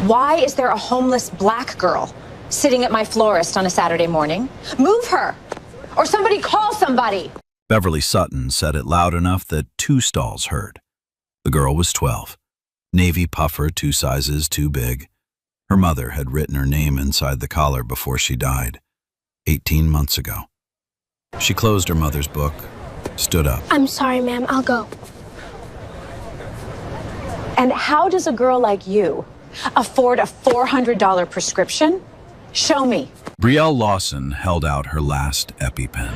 Why is there a homeless black girl sitting at my florist on a Saturday morning? Move her! Or somebody call somebody! Beverly Sutton said it loud enough that 2 stalls heard. The girl was 12. Navy puffer 2 sizes too big. Her mother had written her name inside the collar before she died, 18 months ago. She closed her mother's book, stood up. I'm sorry, ma'am. I'll go. And how does a girl like you afford a $400 prescription? Show me. Brielle Lawson held out her last EpiPen.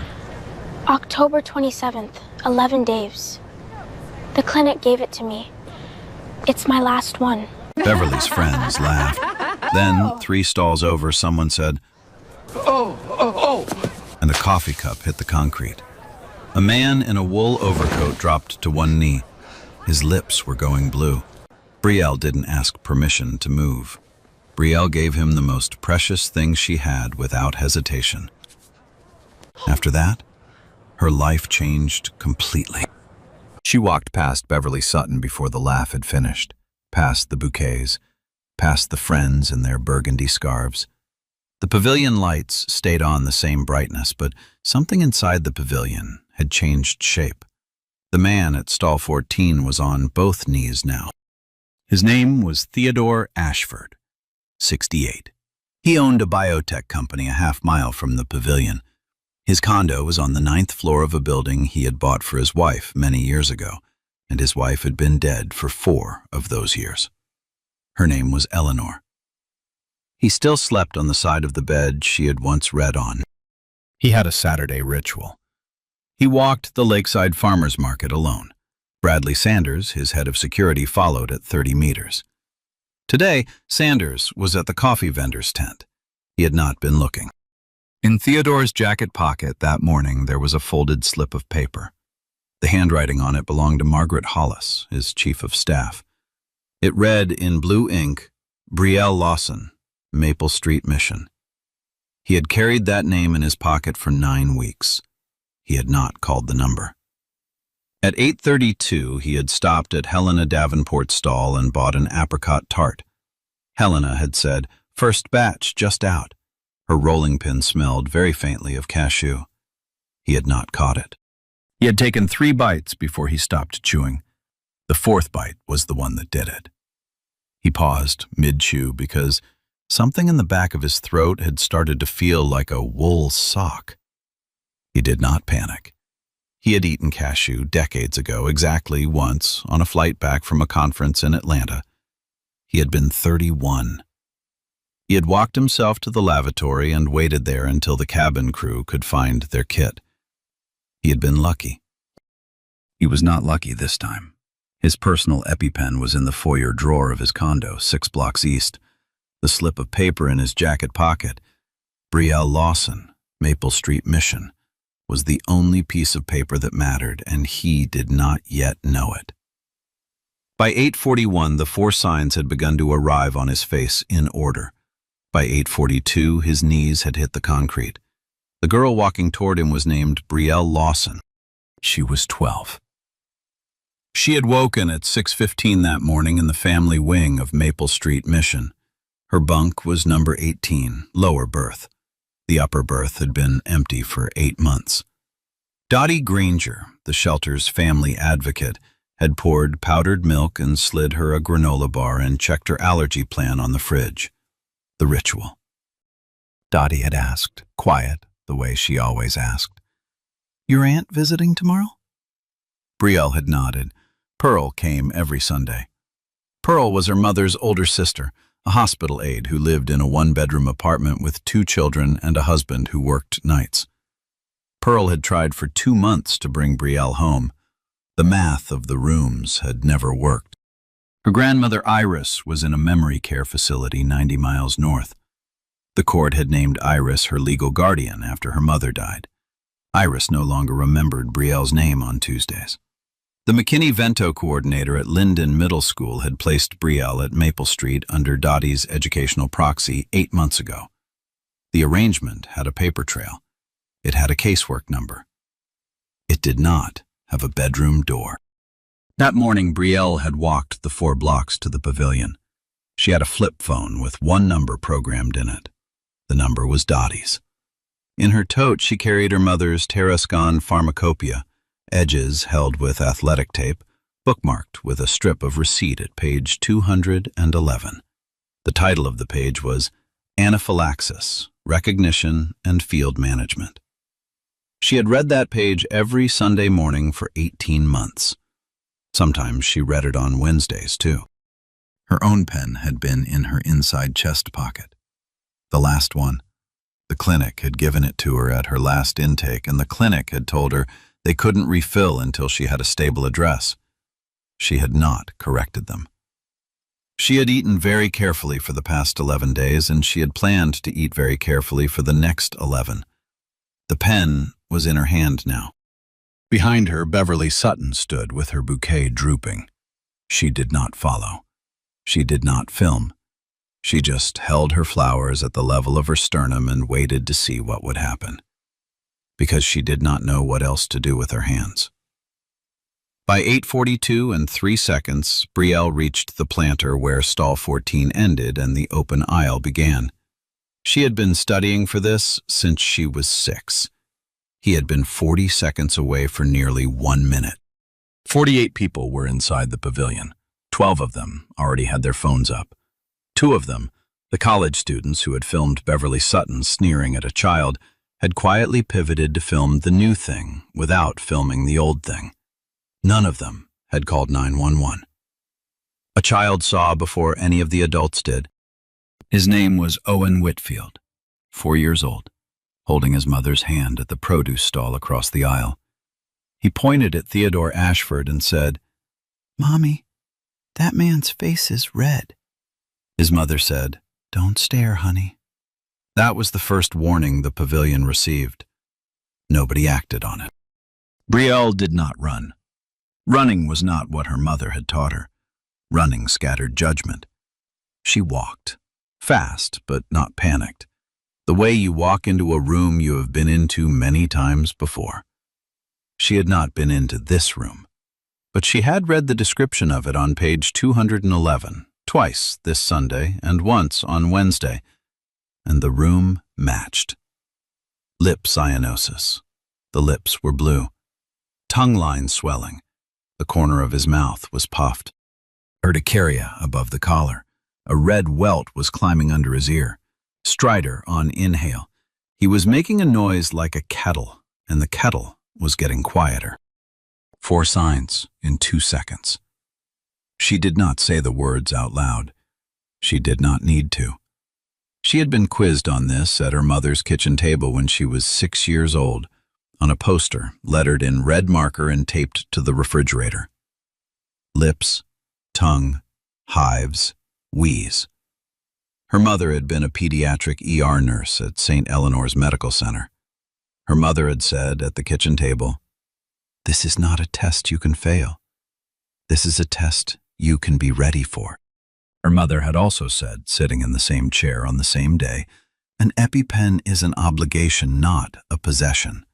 October 27th, 11 days. The clinic gave it to me. It's my last one. Beverly's friends laughed. Then, 3 stalls over, someone said, "Oh," and a coffee cup hit the concrete. A man in a wool overcoat dropped to one knee. His lips were going blue. Brielle didn't ask permission to move. Brielle gave him the most precious thing she had without hesitation. After that, her life changed completely. She walked past Beverly Sutton before the laugh had finished, past the bouquets, past the friends in their burgundy scarves. The pavilion lights stayed on the same brightness, but something inside the pavilion had changed shape. The man at stall 14 was on both knees now. His name was Theodore Ashford, 68. He owned a biotech company a half-mile from the pavilion. His condo was on the 9th floor of a building he had bought for his wife many years ago, and his wife had been dead for 4 of those years. Her name was Eleanor. He still slept on the side of the bed she had once read on. He had a Saturday ritual. He walked the lakeside farmers market alone. Bradley Sanders, his head of security, followed at 30 meters. Today, Sanders was at the coffee vendor's tent. He had not been looking. In Theodore's jacket pocket that morning, there was a folded slip of paper. The handwriting on it belonged to Margaret Hollis, his chief of staff. It read in blue ink, Brielle Lawson, Maple Street Mission. He had carried that name in his pocket for 9 weeks. He had not called the number. At 8:32, he had stopped at Helena Davenport's stall and bought an apricot tart. Helena had said, "First batch, just out." Her rolling pin smelled very faintly of cashew. He had not caught it. He had taken 3 bites before he stopped chewing. The 4th bite was the one that did it. He paused mid-chew because something in the back of his throat had started to feel like a wool sock. He did not panic. He had eaten cashew decades ago, exactly once, on a flight back from a conference in Atlanta. He had been 31. He had walked himself to the lavatory and waited there until the cabin crew could find their kit. He had been lucky. He was not lucky this time. His personal EpiPen was in the foyer drawer of his condo, 6 blocks east. The slip of paper in his jacket pocket, Brielle Lawson, Maple Street Mission, was the only piece of paper that mattered, and he did not yet know it. By 8:41, the 4 signs had begun to arrive on his face in order. By 8:42, his knees had hit the concrete. The girl walking toward him was named Brielle Lawson. She was 12. She had woken at 6:15 that morning in the family wing of Maple Street Mission. Her bunk was number 18, lower berth. The upper berth had been empty for 8 months. Dottie Granger, the shelter's family advocate, had poured powdered milk and slid her a granola bar and checked her allergy plan on the fridge. The ritual. Dottie had asked, quiet, the way she always asked, "Your aunt visiting tomorrow?" Brielle had nodded. Pearl came every Sunday. Pearl was her mother's older sister, a hospital aide who lived in a 1-bedroom apartment with 2 children and a husband who worked nights. Pearl had tried for 2 months to bring Brielle home. The math of the rooms had never worked. Her grandmother Iris was in a memory care facility 90 miles north. The court had named Iris her legal guardian after her mother died. Iris no longer remembered Brielle's name on Tuesdays. The McKinney-Vento coordinator at Linden Middle School had placed Brielle at Maple Street under Dottie's educational proxy 8 months ago. The arrangement had a paper trail. It had a casework number. It did not have a bedroom door. That morning, Brielle had walked the 4 blocks to the pavilion. She had a flip phone with one number programmed in it. The number was Dottie's. In her tote, she carried her mother's Tarascon pharmacopoeia, edges held with athletic tape, bookmarked with a strip of receipt at page 211. The title of the page was Anaphylaxis, Recognition and Field Management. She had read that page every Sunday morning for 18 months. Sometimes she read it on Wednesdays, too. Her own pen had been in her inside chest pocket. The last one. The clinic had given it to her at her last intake, and the clinic had told her they couldn't refill until she had a stable address. She had not corrected them. She had eaten very carefully for the past 11 days, and she had planned to eat very carefully for the next 11. The pen was in her hand now. Behind her, Beverly Sutton stood with her bouquet drooping. She did not follow. She did not film. She just held her flowers at the level of her sternum and waited to see what would happen, because she did not know what else to do with her hands. By 8:42 and 3 seconds, Belle reached the planter where stall 14 ended and the open aisle began. She had been studying for this since she was 6. He had been 40 seconds away for nearly 1 minute. 48 people were inside the pavilion. 12 of them already had their phones up. 2 of them, the college students who had filmed Beverly Sutton sneering at a child, had quietly pivoted to film the new thing without filming the old thing. None of them had called 911. A child saw before any of the adults did. His name was Owen Whitfield, 4 years old, holding his mother's hand at the produce stall across the aisle. He pointed at Theodore Ashford and said, "Mommy, that man's face is red." His mother said, "Don't stare, honey." That was the first warning the pavilion received. Nobody acted on it. Belle did not run. Running was not what her mother had taught her. Running scattered judgment. She walked, fast but not panicked, the way you walk into a room you have been into many times before. She had not been into this room, but she had read the description of it on page 211, twice this Sunday and once on Wednesday, and the room matched. Lip cyanosis. The lips were blue. Tongue line swelling. The corner of his mouth was puffed. Urticaria above the collar. A red welt was climbing under his ear. Stridor on inhale. He was making a noise like a kettle, and the kettle was getting quieter. 4 signs in 2 seconds. She did not say the words out loud. She did not need to. She had been quizzed on this at her mother's kitchen table when she was 6 years old, on a poster lettered in red marker and taped to the refrigerator. Lips, tongue, hives, wheeze. Her mother had been a pediatric ER nurse at St. Eleanor's Medical Center. Her mother had said at the kitchen table, "This is not a test you can fail. This is a test you can be ready for." Her mother had also said, sitting in the same chair on the same day, "An EpiPen is an obligation, not a possession."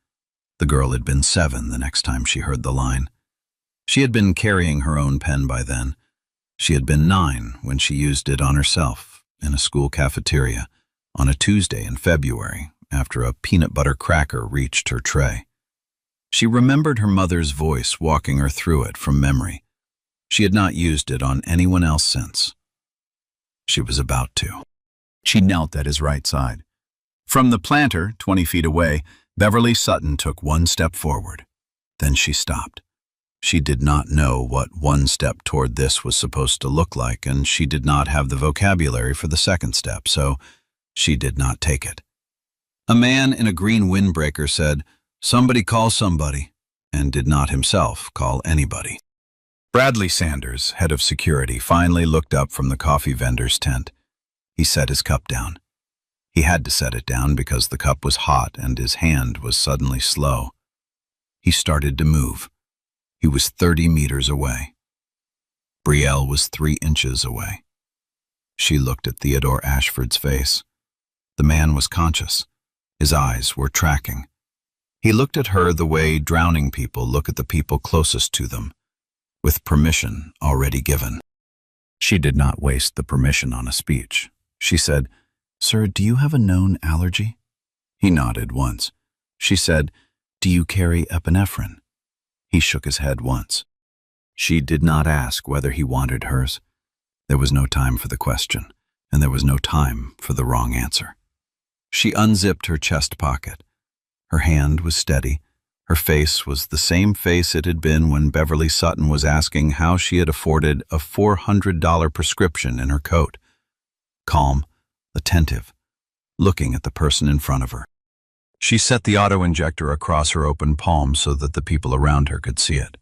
The girl had been 7 the next time she heard the line. She had been carrying her own pen by then. She had been 9 when she used it on herself in a school cafeteria on a Tuesday in February after a peanut butter cracker reached her tray. She remembered her mother's voice walking her through it from memory. She had not used it on anyone else since. She was about to. She knelt at his right side. From the planter, 20 feet away, Beverly Sutton took 1 step forward. Then she stopped. She did not know what 1 step toward this was supposed to look like, and she did not have the vocabulary for the 2nd step, so she did not take it. A man in a green windbreaker said, "Somebody call somebody," and did not himself call anybody. Bradley Sanders, head of security, finally looked up from the coffee vendor's tent. He set his cup down. He had to set it down because the cup was hot and his hand was suddenly slow. He started to move. He was 30 meters away. Belle was 3 inches away. She looked at Theodore Ashford's face. The man was conscious. His eyes were tracking. He looked at her the way drowning people look at the people closest to them, with permission already given. She did not waste the permission on a speech. She said, "Sir, do you have a known allergy?" He nodded once. She said, "Do you carry epinephrine?" He shook his head once. She did not ask whether he wanted hers. There was no time for the question, and there was no time for the wrong answer. She unzipped her chest pocket. Her hand was steady. Her face was the same face it had been when Beverly Sutton was asking how she had afforded a $400 prescription in her coat. Calm, attentive, looking at the person in front of her. She set the auto-injector across her open palm so that the people around her could see it.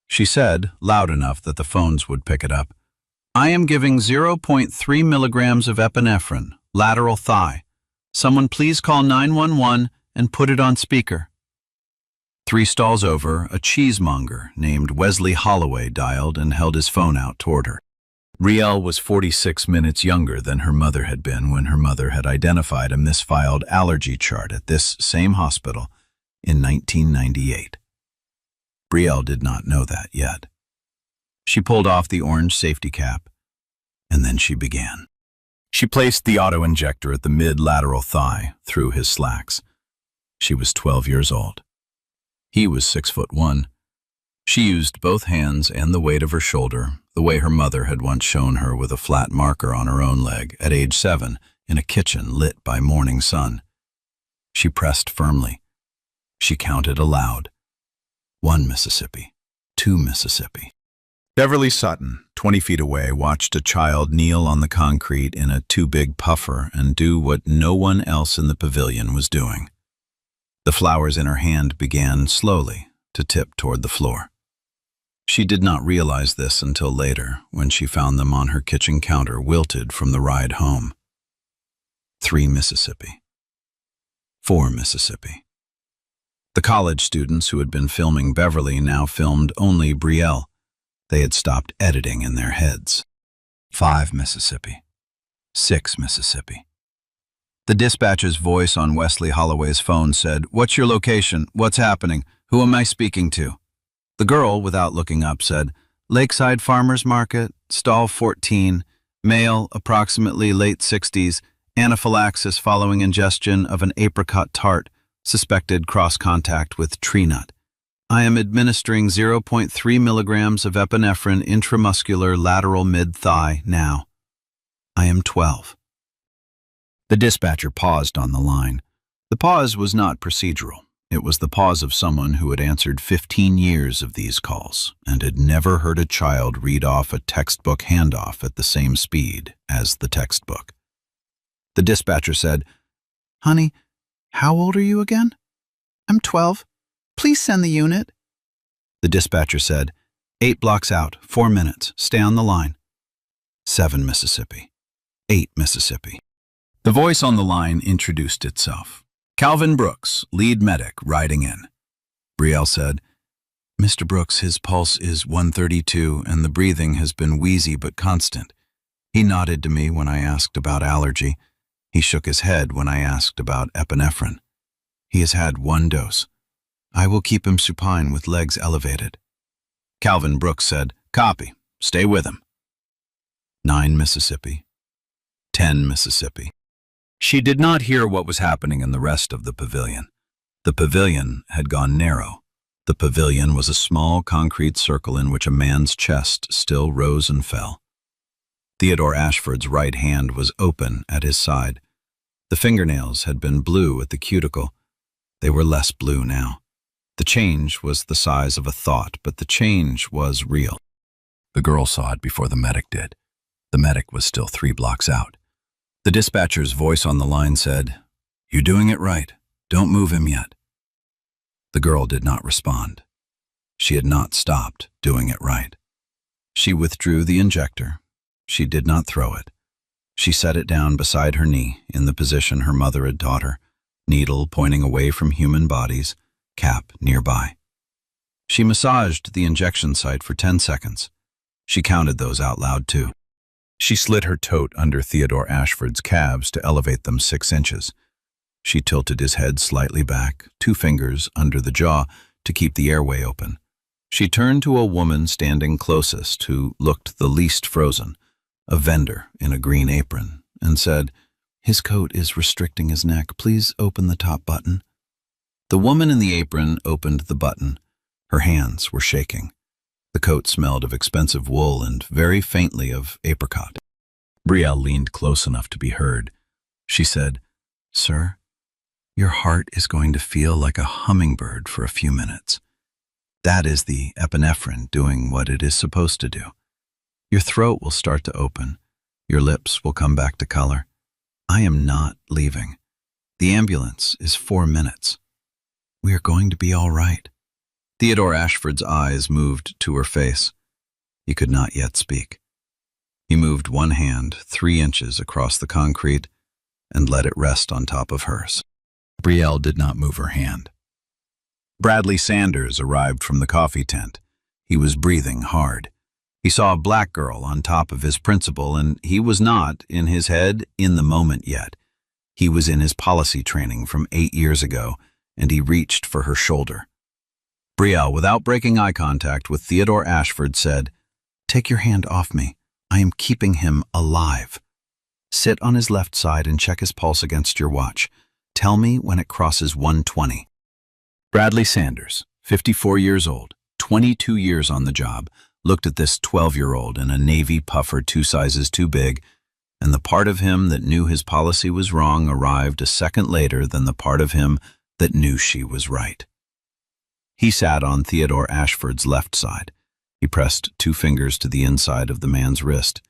She said, loud enough that the phones would pick it up, "I am giving 0.3 milligrams of epinephrine, lateral thigh. Someone please call 911 and put it on speaker." 3 stalls over, a cheesemonger named Wesley Holloway dialed and held his phone out toward her. Brielle was 46 minutes younger than her mother had been when her mother had identified a misfiled allergy chart at this same hospital in 1998. Brielle did not know that yet. She pulled off the orange safety cap, and then she began. She placed the auto-injector at the mid-lateral thigh through his slacks. She was 12 years old. He was 6'1". She used both hands and the weight of her shoulder, the way her mother had once shown her with a flat marker on her own leg at age 7 in a kitchen lit by morning sun. She pressed firmly. She counted aloud. 1 Mississippi, 2 Mississippi. Beverly Sutton, 20 feet away, watched a child kneel on the concrete in a too big puffer and do what no one else in the pavilion was doing. The flowers in her hand began slowly to tip toward the floor. She did not realize this until later, when she found them on her kitchen counter, wilted from the ride home. 3 Mississippi. 4 Mississippi. The college students who had been filming Beverly now filmed only Brielle. They had stopped editing in their heads. 5 Mississippi. 6 Mississippi. The dispatcher's voice on Wesley Holloway's phone said, "What's your location? What's happening? Who am I speaking to?" The girl, without looking up, said, "Lakeside Farmers Market, stall 14, male, approximately late 60s, anaphylaxis following ingestion of an apricot tart, suspected cross-contact with tree nut. I am administering 0.3 milligrams of epinephrine intramuscular lateral mid-thigh now. I am 12. The dispatcher paused on the line. The pause was not procedural. It was the pause of someone who had answered 15 years of these calls and had never heard a child read off a textbook handoff at the same speed as the textbook. The dispatcher said, "Honey, how old are you again?" "I'm 12. Please send the unit." The dispatcher said, 8 blocks out, 4 minutes. Stay on the line. 7 Mississippi. 8 Mississippi. The voice on the line introduced itself. Calvin Brooks, lead medic, riding in. Brielle said, "Mr. Brooks, his pulse is 132 and the breathing has been wheezy but constant. He nodded to me when I asked about allergy. He shook his head when I asked about epinephrine. He has had 1 dose. I will keep him supine with legs elevated." Calvin Brooks said, "Copy. Stay with him." 9 Mississippi. 10 Mississippi. She did not hear what was happening in the rest of the pavilion. The pavilion had gone narrow. The pavilion was a small concrete circle in which a man's chest still rose and fell. Theodore Ashford's right hand was open at his side. The fingernails had been blue at the cuticle. They were less blue now. The change was the size of a thought, but the change was real. The girl saw it before the medic did. The medic was still 3 blocks out. The dispatcher's voice on the line said, "You're doing it right. Don't move him yet." The girl did not respond. She had not stopped doing it right. She withdrew the injector. She did not throw it. She set it down beside her knee in the position her mother had taught her, needle pointing away from human bodies, cap nearby. She massaged the injection site for 10 seconds. She counted those out loud too. She slid her tote under Theodore Ashford's calves to elevate them 6 inches. She tilted his head slightly back, 2 fingers under the jaw to keep the airway open. She turned to a woman standing closest who looked the least frozen, a vendor in a green apron, and said, "His coat is restricting his neck. Please open the top button." The woman in the apron opened the button. Her hands were shaking. The coat smelled of expensive wool and very faintly of apricot. Belle leaned close enough to be heard. She said, "Sir, your heart is going to feel like a hummingbird for a few minutes. That is the epinephrine doing what it is supposed to do. Your throat will start to open. Your lips will come back to color. I am not leaving. The ambulance is 4 minutes. We are going to be all right." Theodore Ashford's eyes moved to her face. He could not yet speak. He moved one hand 3 inches across the concrete and let it rest on top of hers. Belle did not move her hand. Bradley Sanders arrived from the coffee tent. He was breathing hard. He saw a black girl on top of his principal, and he was not, in his head, in the moment yet. He was in his policy training from 8 years ago, and he reached for her shoulder. Belle, without breaking eye contact with Theodore Ashford, said, "Take your hand off me. I am keeping him alive. Sit on his left side and check his pulse against your watch. Tell me when it crosses 120. Bradley Sanders, 54 years old, 22 years on the job, looked at this 12-year-old in a navy puffer 2 sizes too big, and the part of him that knew his policy was wrong arrived a second later than the part of him that knew she was right. He sat on Theodore Ashford's left side. He pressed 2 fingers to the inside of the man's wrist.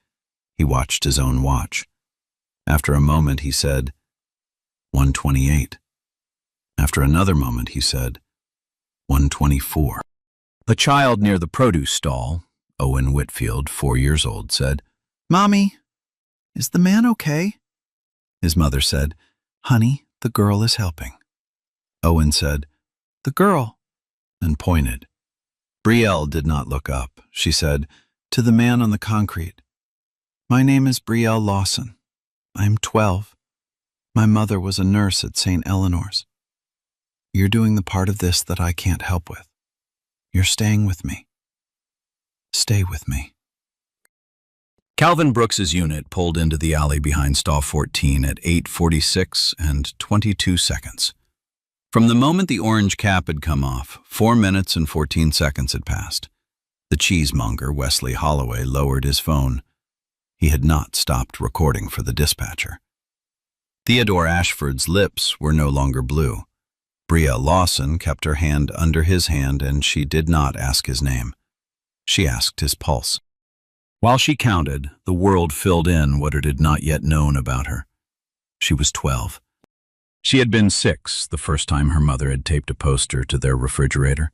He watched his own watch. After a moment, he said, 128. After another moment, he said, 124. A child near the produce stall, Owen Whitfield, 4 years old, said, "Mommy, is the man okay?" His mother said, "Honey, the girl is helping." Owen said, "The girl," and pointed. Belle did not look up. She said, to the man on the concrete, "My name is Belle Lawson. I am 12. My mother was a nurse at St. Eleanor's. You're doing the part of this that I can't help with. You're staying with me. Stay with me." Calvin Brooks's unit pulled into the alley behind stall 14 at 8:46 and 22 seconds. From the moment the orange cap had come off, 4 minutes and 14 seconds had passed. The cheesemonger, Wesley Holloway, lowered his phone. He had not stopped recording for the dispatcher. Theodore Ashford's lips were no longer blue. Belle Lawson kept her hand under his hand, and she did not ask his name. She asked his pulse. While she counted, the world filled in what it had not yet known about her. She was 12. She had been 6 the first time her mother had taped a poster to their refrigerator.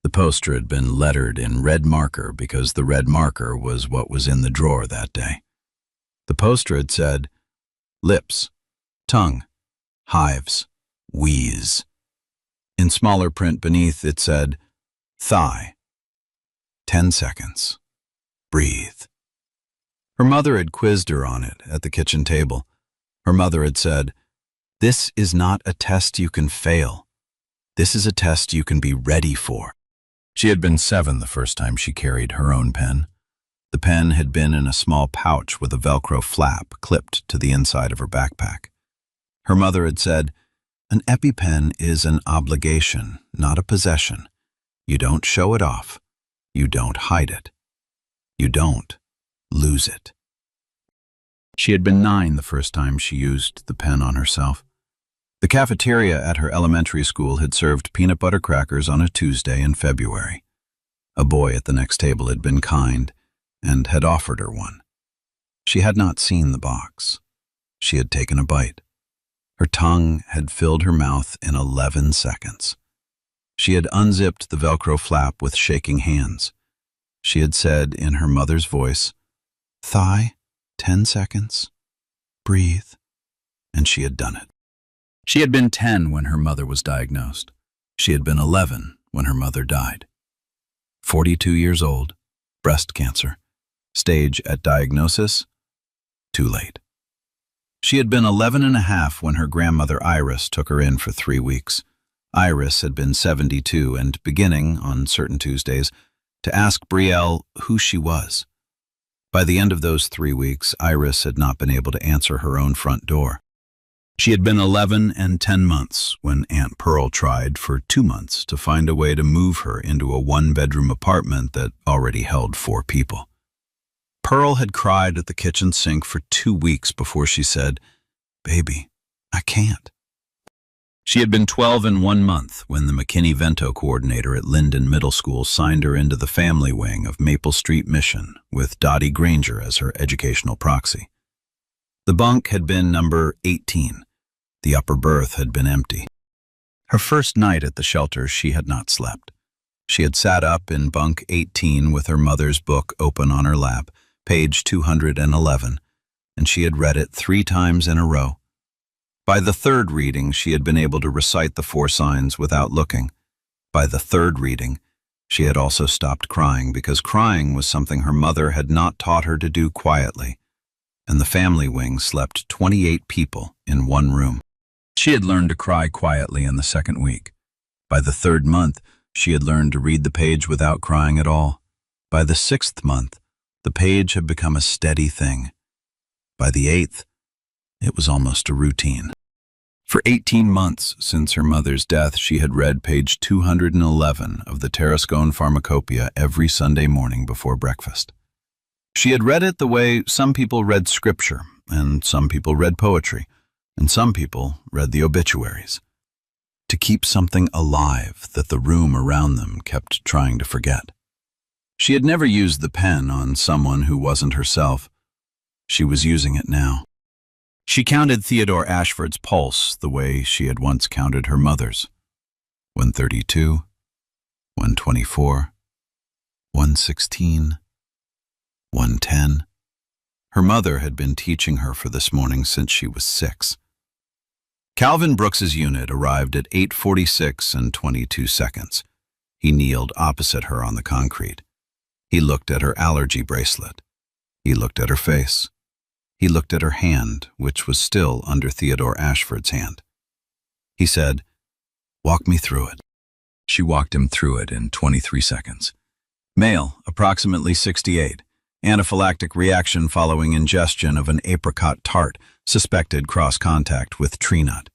The poster had been lettered in red marker because the red marker was what was in the drawer that day. The poster had said, lips, tongue, hives, wheeze. In smaller print beneath it said, thigh, 10 seconds, breathe. Her mother had quizzed her on it at the kitchen table. Her mother had said, "This is not a test you can fail. This is a test you can be ready for." She had been 7 the first time she carried her own pen. The pen had been in a small pouch with a Velcro flap clipped to the inside of her backpack. Her mother had said, "An EpiPen is an obligation, not a possession. You don't show it off. You don't hide it. You don't lose it." She had been 9 the first time she used the pen on herself. The cafeteria at her elementary school had served peanut butter crackers on a Tuesday in February. A boy at the next table had been kind and had offered her one. She had not seen the box. She had taken a bite. Her tongue had filled her mouth in 11 seconds. She had unzipped the Velcro flap with shaking hands. She had said in her mother's voice, "Thigh, 10 seconds, breathe," and she had done it. She had been 10 when her mother was diagnosed. She had been 11 when her mother died. 42 years old, breast cancer. Stage at diagnosis, too late. She had been 11 and a half when her grandmother Iris took her in for 3 weeks. Iris had been 72 and beginning, on certain Tuesdays, to ask Belle who she was. By the end of those 3 weeks, Iris had not been able to answer her own front door. She had been 11 and 10 months when Aunt Pearl tried for 2 months to find a way to move her into a one-bedroom apartment that already held 4 people. Pearl had cried at the kitchen sink for 2 weeks before she said, "Baby, I can't." She had been 12 and 1 month when the McKinney-Vento coordinator at Linden Middle School signed her into the family wing of Maple Street Mission with Dottie Granger as her educational proxy. The bunk had been number 18. The upper berth had been empty. Her first night at the shelter, she had not slept. She had sat up in bunk 18 with her mother's book open on her lap, page 211, and she had read it 3 times in a row. By the 3rd reading, she had been able to recite the 4 signs without looking. By the 3rd reading, she had also stopped crying because crying was something her mother had not taught her to do quietly, and the family wing slept 28 people in one room. She had learned to cry quietly in the 2nd week. By the 3rd month, she had learned to read the page without crying at all. By the 6th month, the page had become a steady thing. By the 8th, it was almost a routine. For 18 months since her mother's death, she had read page 211 of the Tarascone Pharmacopoeia every Sunday morning before breakfast. She had read it the way some people read scripture, and some people read poetry, and some people read the obituaries, to keep something alive that the room around them kept trying to forget. She had never used the pen on someone who wasn't herself. She was using it now. She counted Theodore Ashford's pulse the way she had once counted her mother's. 132, 124, 116, 110. Her mother had been teaching her for this morning since she was 6. Calvin Brooks's unit arrived at 8:46 and 22 seconds. He kneeled opposite her on the concrete. He looked at her allergy bracelet. He looked at her face. He looked at her hand, which was still under Theodore Ashford's hand. He said, "Walk me through it." She walked him through it in 23 seconds. Male, approximately 68. Anaphylactic reaction following ingestion of an apricot tart, suspected cross-contact with tree nut.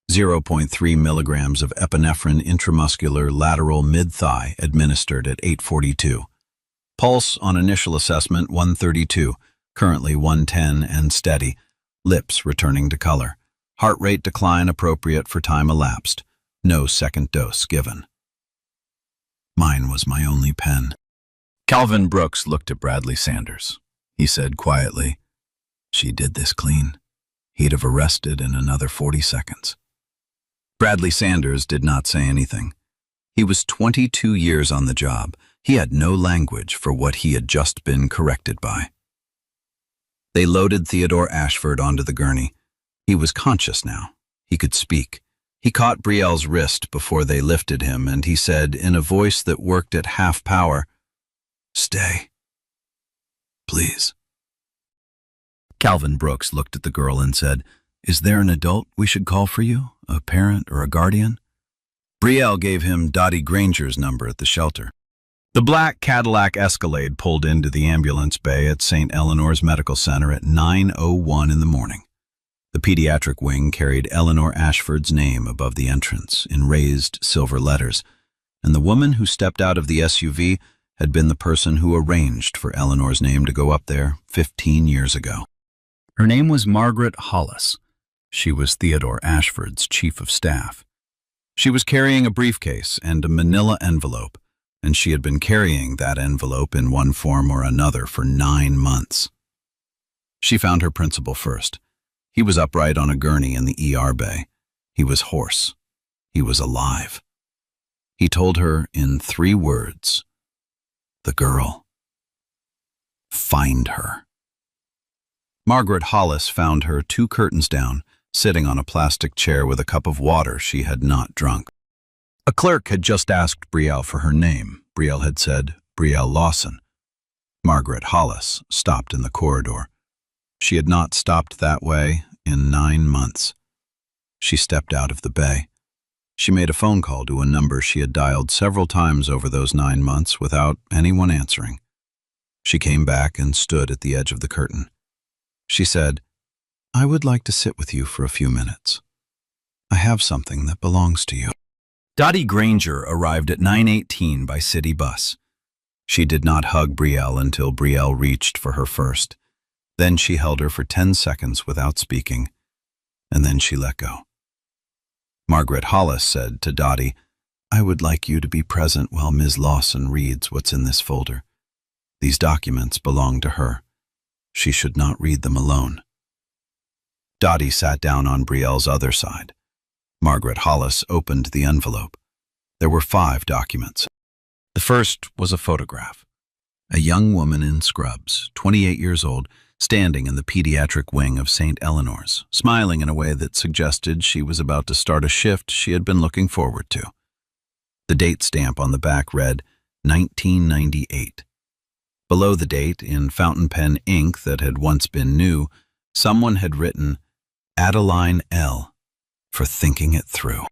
0.3 milligrams of epinephrine intramuscular lateral mid-thigh administered at 8:42. Pulse on initial assessment 132. Currently 110 and steady, lips returning to color. Heart rate decline appropriate for time elapsed. No second dose given. Mine was my only pen. Calvin Brooks looked at Bradley Sanders. He said quietly, "She did this clean. He'd have arrested in another 40 seconds. Bradley Sanders did not say anything. He was 22 years on the job. He had no language for what he had just been corrected by. They loaded Theodore Ashford onto the gurney. He was conscious now. He could speak. He caught Brielle's wrist before they lifted him, and he said, in a voice that worked at half power, "Stay. Please." Calvin Brooks looked at the girl and said, "Is there an adult we should call for you? A parent or a guardian?" Brielle gave him Dottie Granger's number at the shelter. The black Cadillac Escalade pulled into the ambulance bay at St. Eleanor's Medical Center at 9:01 in the morning. The pediatric wing carried Eleanor Ashford's name above the entrance in raised silver letters, and the woman who stepped out of the SUV had been the person who arranged for Eleanor's name to go up there 15 years ago. Her name was Margaret Hollis. She was Theodore Ashford's chief of staff. She was carrying a briefcase and a manila envelope, and she had been carrying that envelope in one form or another for 9 months. She found her principal first. He was upright on a gurney in the ER bay. He was hoarse. He was alive. He told her in 3 words, "The girl. Find her." Margaret Hollis found her 2 curtains down, sitting on a plastic chair with a cup of water she had not drunk. A clerk had just asked Brielle for her name. Brielle had said, "Brielle Lawson." Margaret Hollis stopped in the corridor. She had not stopped that way in 9 months. She stepped out of the bay. She made a phone call to a number she had dialed several times over those 9 months without anyone answering. She came back and stood at the edge of the curtain. She said, "I would like to sit with you for a few minutes. I have something that belongs to you." Dottie Granger arrived at 9:18 by city bus. She did not hug Brielle until Brielle reached for her first. Then she held her for 10 seconds without speaking, and then she let go. Margaret Hollis said to Dottie, "I would like you to be present while Ms. Lawson reads what's in this folder. These documents belong to her. She should not read them alone." Dottie sat down on Brielle's other side. Margaret Hollis opened the envelope. There were 5 documents. The first was a photograph. A young woman in scrubs, 28 years old, standing in the pediatric wing of St. Eleanor's, smiling in a way that suggested she was about to start a shift she had been looking forward to. The date stamp on the back read 1998. Below the date, in fountain pen ink that had once been new, someone had written, "Adeline L. for thinking it through."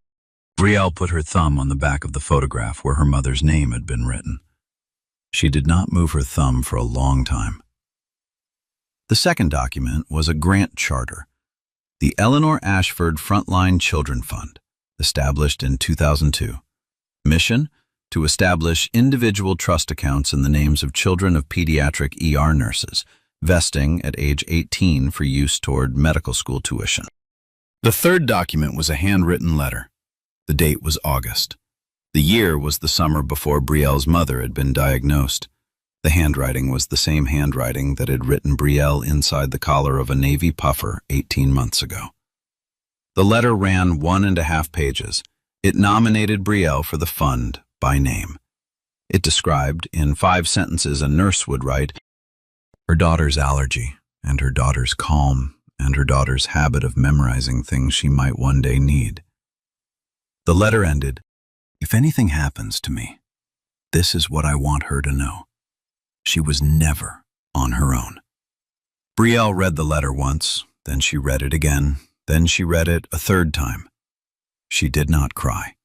Brielle put her thumb on the back of the photograph where her mother's name had been written. She did not move her thumb for a long time. The second document was a grant charter, the Eleanor Ashford Frontline Children Fund, established in 2002. Mission: to establish individual trust accounts in the names of children of pediatric ER nurses, vesting at age 18 for use toward medical school tuition. The third document was a handwritten letter. The date was August. The year was the summer before Brielle's mother had been diagnosed. The handwriting was the same handwriting that had written Brielle inside the collar of a Navy puffer 18 months ago. The letter ran 1.5 pages. It nominated Brielle for the fund by name. It described, in 5 sentences a nurse would write, her daughter's allergy, and her daughter's calm, and her daughter's habit of memorizing things she might one day need. The letter ended, "If anything happens to me, this is what I want her to know. She was never on her own." Brielle read the letter once, then she read it again, then she read it a third time. She did not cry.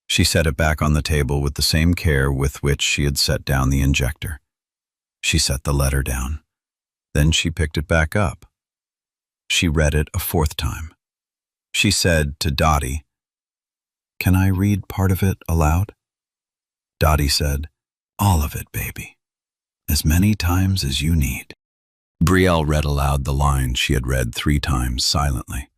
She set it back on the table with the same care with which she had set down the injector. She set the letter down. Then she picked it back up. She read it a 4th time. She said to Dottie, "Can I read part of it aloud?" Dottie said, "All of it, baby. As many times as you need." Brielle read aloud the line she had read 3 times silently.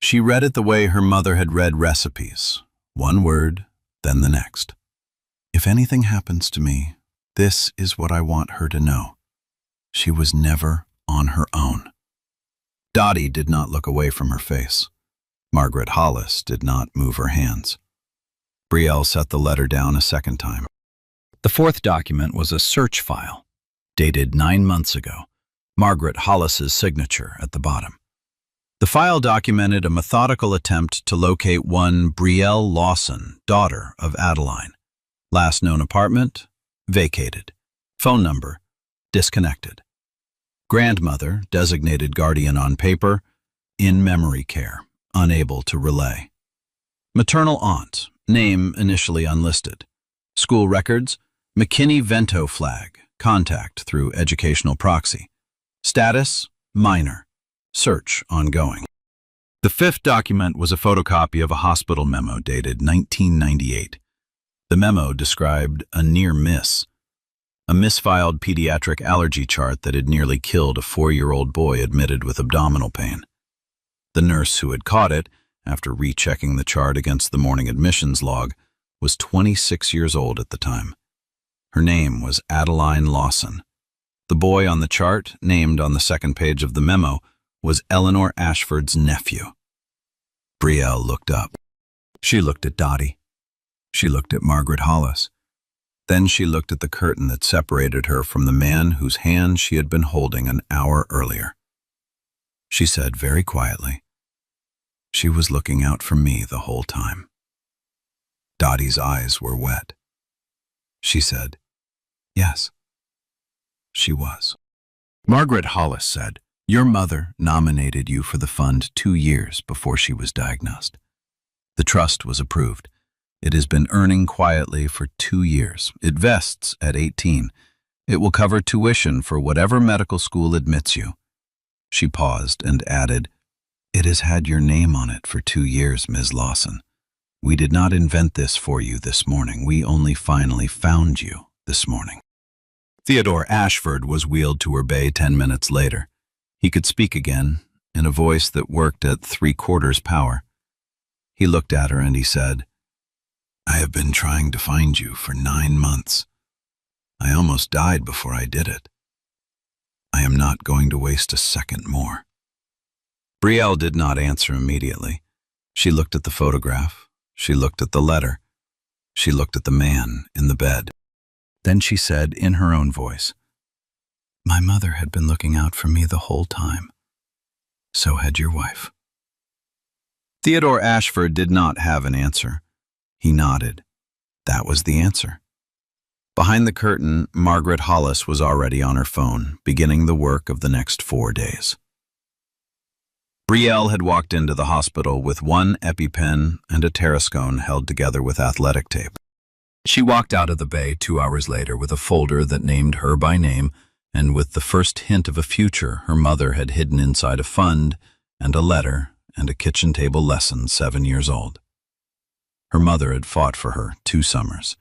She read it the way her mother had read recipes, one word, then the next. "If anything happens to me, this is what I want her to know. She was never on her own." Dottie did not look away from her face. Margaret Hollis did not move her hands. Brielle set the letter down a 2nd time. The 4th document was a search file, dated 9 months ago, Margaret Hollis's signature at the bottom. The file documented a methodical attempt to locate one Brielle Lawson, daughter of Adeline. Last known apartment, vacated. Phone number, disconnected. Grandmother, designated guardian on paper, in memory care, unable to relay. Maternal aunt, name initially unlisted. School records, McKinney-Vento flag, contact through educational proxy. Status, minor. Search ongoing. The 5th document was a photocopy of a hospital memo dated 1998. The memo described a near miss, a misfiled pediatric allergy chart that had nearly killed a 4-year-old boy admitted with abdominal pain. The nurse who had caught it, after rechecking the chart against the morning admissions log, was 26 years old at the time. Her name was Adeline Lawson. The boy on the chart, named on the 2nd page of the memo, was Eleanor Ashford's nephew. Brielle looked up. She looked at Dottie. She looked at Margaret Hollis. Then she looked at the curtain that separated her from the man whose hand she had been holding an hour earlier. She said very quietly, "She was looking out for me the whole time." Dottie's eyes were wet. She said, "Yes, she was." Margaret Hollis said, "Your mother nominated you for the fund 2 years before she was diagnosed. The trust was approved. It has been earning quietly for 2 years. It vests at 18. It will cover tuition for whatever medical school admits you. She paused and added, "It has had your name on it for 2 years, Ms. Lawson. We did not invent this for you this morning. We only finally found you this morning." Theodore Ashford was wheeled to her bay 10 minutes later. He could speak again, in a voice that worked at 3/4 power. He looked at her and he said, "I have been trying to find you for 9 months. I almost died before I did it. I am not going to waste a second more." Belle did not answer immediately. She looked at the photograph. She looked at the letter. She looked at the man in the bed. Then she said in her own voice, "My mother had been looking out for me the whole time. So had your wife." Theodore Ashford did not have an answer. He nodded. That was the answer. Behind the curtain, Margaret Hollis was already on her phone, beginning the work of the next 4 days. Belle had walked into the hospital with 1 EpiPen and a Tarascone held together with athletic tape. She walked out of the bay 2 hours later with a folder that named her by name and with the first hint of a future her mother had hidden inside a fund and a letter and a kitchen table lesson 7 years old. Her mother had fought for her 2 summers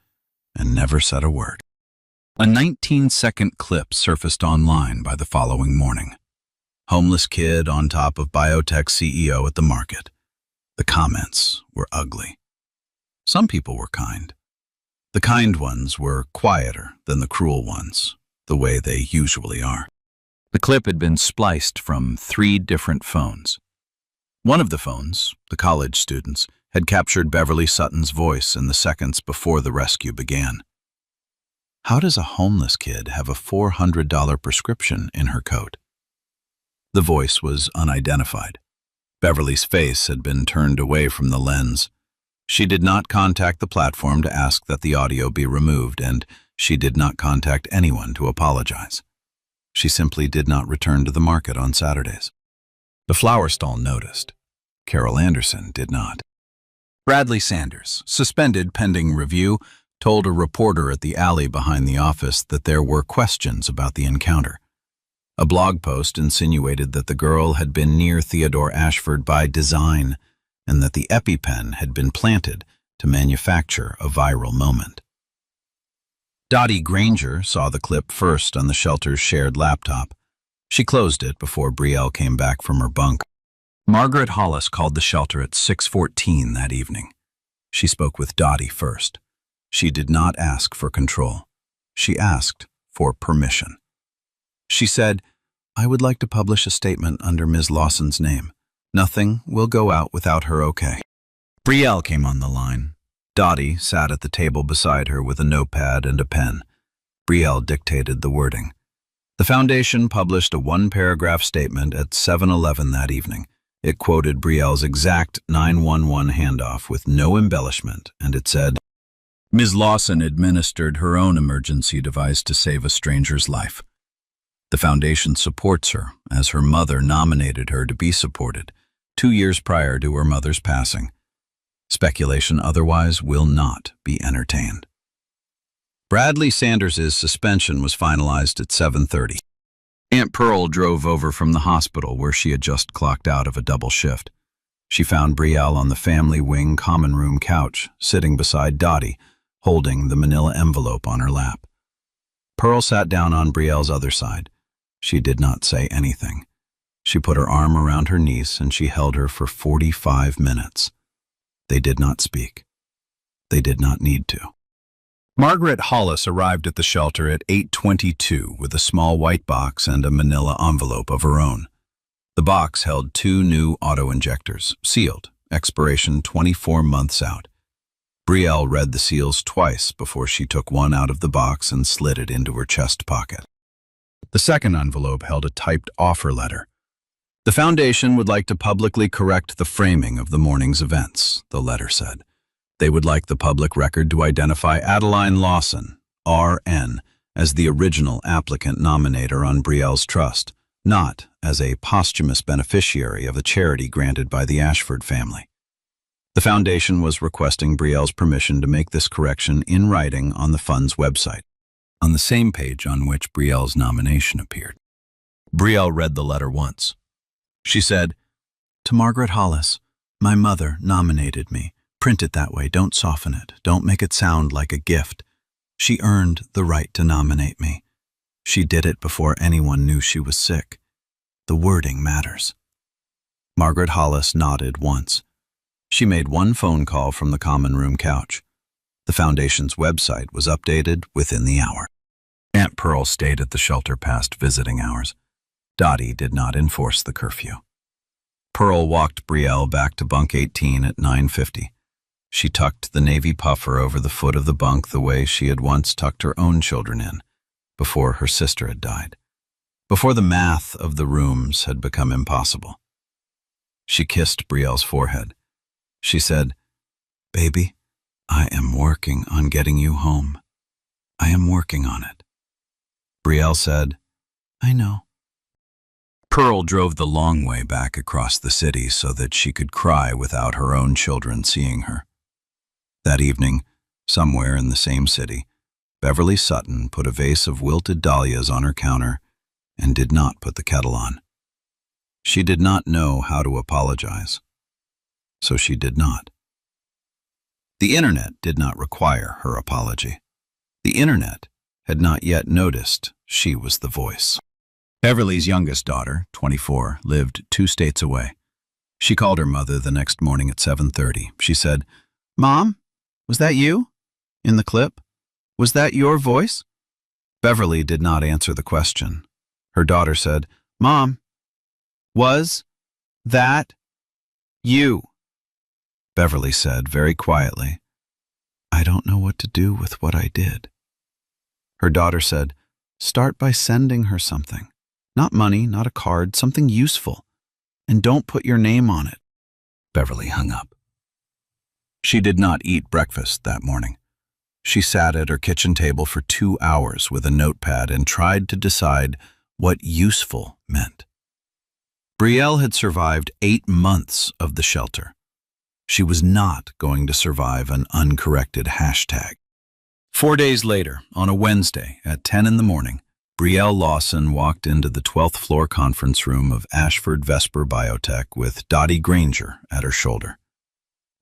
and never said a word. A 19-second clip surfaced online by the following morning. Homeless kid on top of biotech CEO at the market. The comments were ugly. Some people were kind. The kind ones were quieter than the cruel ones, the way they usually are. The clip had been spliced from 3 different phones. One of the phones, the college student's, had captured Beverly Sutton's voice in the seconds before the rescue began. How does a homeless kid have a $400 prescription in her coat? The voice was unidentified. Beverly's face had been turned away from the lens. She did not contact the platform to ask that the audio be removed, and she did not contact anyone to apologize. She simply did not return to the market on Saturdays. The flower stall noticed. Carol Anderson did not. Bradley Sanders, suspended pending review, told a reporter at the alley behind the office that there were questions about the encounter. A blog post insinuated that the girl had been near Theodore Ashford by design and that the EpiPen had been planted to manufacture a viral moment. Dottie Granger saw the clip first on the shelter's shared laptop. She closed it before Belle came back from her bunk. Margaret Hollis called the shelter at 6:14 that evening. She spoke with Dottie first. She did not ask for control. She asked for permission. She said, "I would like to publish a statement under Ms. Lawson's name. Nothing will go out without her okay." Belle came on the line. Dottie sat at the table beside her with a notepad and a pen. Belle dictated the wording. The foundation published a 1-paragraph statement at 7:11 that evening. It quoted Brielle's exact 911 handoff with no embellishment, and it said, "Ms. Lawson administered her own emergency device to save a stranger's life. The foundation supports her, as her mother nominated her to be supported 2 years prior to her mother's passing. Speculation otherwise will not be entertained." Bradley Sanders' suspension was finalized at 7:30. Aunt Pearl drove over from the hospital where she had just clocked out of a double shift. She found Belle on the family wing common room couch, sitting beside Dottie, holding the manila envelope on her lap. Pearl sat down on Brielle's other side. She did not say anything. She put her arm around her niece and she held her for 45 minutes. They did not speak. They did not need to. Margaret Hollis arrived at the shelter at 8:22 with a small white box and a manila envelope of her own. The box held 2 new auto-injectors, sealed, expiration 24 months out. Belle read the seals twice before she took one out of the box and slid it into her chest pocket. The second envelope held a typed offer letter. "The foundation would like to publicly correct the framing of the morning's events," the letter said. "They would like the public record to identify Adeline Lawson, RN, as the original applicant nominator on Brielle's trust, not as a posthumous beneficiary of the charity granted by the Ashford family." The foundation was requesting Brielle's permission to make this correction in writing on the fund's website, on the same page on which Brielle's nomination appeared. Brielle read the letter once. She said, "To Margaret Hollis, my mother nominated me. Print it that way, don't soften it. Don't make it sound like a gift. She earned the right to nominate me. She did it before anyone knew she was sick. The wording matters." Margaret Hollis nodded once. She made one phone call from the common room couch. The foundation's website was updated within the hour. Aunt Pearl stayed at the shelter past visiting hours. Dottie did not enforce the curfew. Pearl walked Brielle back to bunk 18 at 9:50. She tucked the navy puffer over the foot of the bunk the way she had once tucked her own children in, before her sister had died, before the math of the rooms had become impossible. She kissed Brielle's forehead. She said, "Baby, I am working on getting you home. I am working on it." Brielle said, "I know." Pearl drove the long way back across the city so that she could cry without her own children seeing her. That evening, somewhere in the same city, Beverly Sutton put a vase of wilted dahlias on her counter and did not put the kettle on. She did not know how to apologize, so she did not. The internet did not require her apology. The internet had not yet noticed she was the voice. Beverly's youngest daughter, 24, lived 2 states away. She called her mother the next morning at 7:30. She said, "Mom, was that you? In the clip? Was that your voice?" Beverly did not answer the question. Her daughter said, "Mom, was that you?" Beverly said very quietly, "I don't know what to do with what I did." Her daughter said, "Start by sending her something. Not money, not a card, something useful. And don't put your name on it." Beverly hung up. She did not eat breakfast that morning. She sat at her kitchen table for 2 hours with a notepad and tried to decide what useful meant. Brielle had survived 8 months of the shelter. She was not going to survive an uncorrected hashtag. 4 days later, on a Wednesday at 10 in the morning, Brielle Lawson walked into the 12th floor conference room of Ashford Vesper Biotech with Dottie Granger at her shoulder.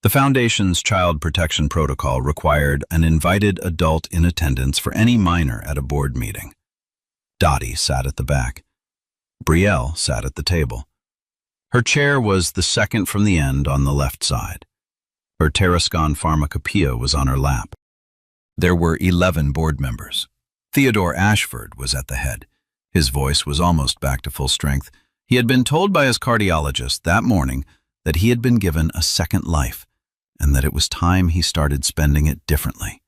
The Foundation's child protection protocol required an invited adult in attendance for any minor at a board meeting. Dottie sat at the back. Brielle sat at the table. Her chair was the second from the end on the left side. Her Tarascon pharmacopoeia was on her lap. There were 11 board members. Theodore Ashford was at the head. His voice was almost back to full strength. He had been told by his cardiologist that morning that he had been given a second life and that it was time he started spending it differently.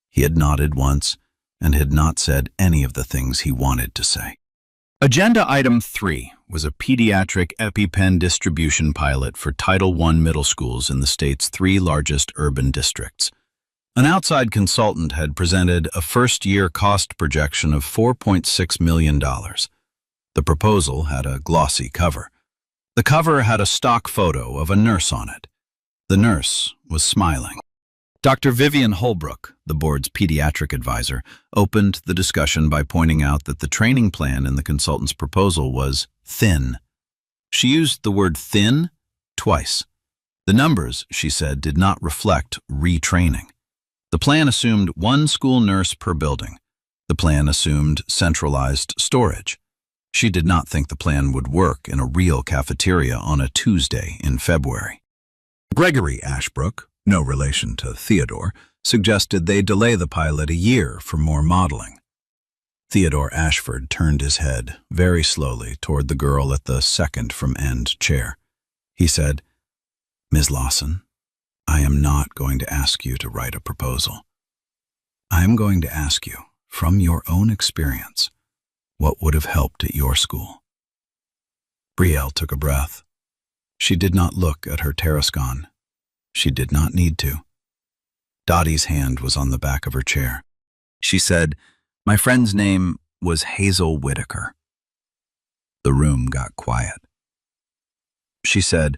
He had nodded once and had not said any of the things he wanted to say. Agenda Item 3 was a pediatric EpiPen distribution pilot for Title I middle schools in the state's 3 largest urban districts. An outside consultant had presented a first-year cost projection of $4.6 million. The proposal had a glossy cover. The cover had a stock photo of a nurse on it. The nurse was smiling. Dr. Vivian Holbrook, the board's pediatric advisor, opened the discussion by pointing out that the training plan in the consultant's proposal was thin. She used the word thin twice. The numbers, she said, did not reflect retraining. The plan assumed 1 school nurse per building. The plan assumed centralized storage. She did not think the plan would work in a real cafeteria on a Tuesday in February. Gregory Ashbrook, no relation to Theodore, suggested they delay the pilot a year for more modeling. Theodore Ashford turned his head very slowly toward the girl at the second from end chair. He said, "Ms. Lawson, I am not going to ask you to write a proposal. I am going to ask you, from your own experience, what would have helped at your school." Brielle took a breath. She did not look at her Tarascon. She did not need to. Dottie's hand was on the back of her chair. She said, "My friend's name was Hazel Whitaker." The room got quiet. She said,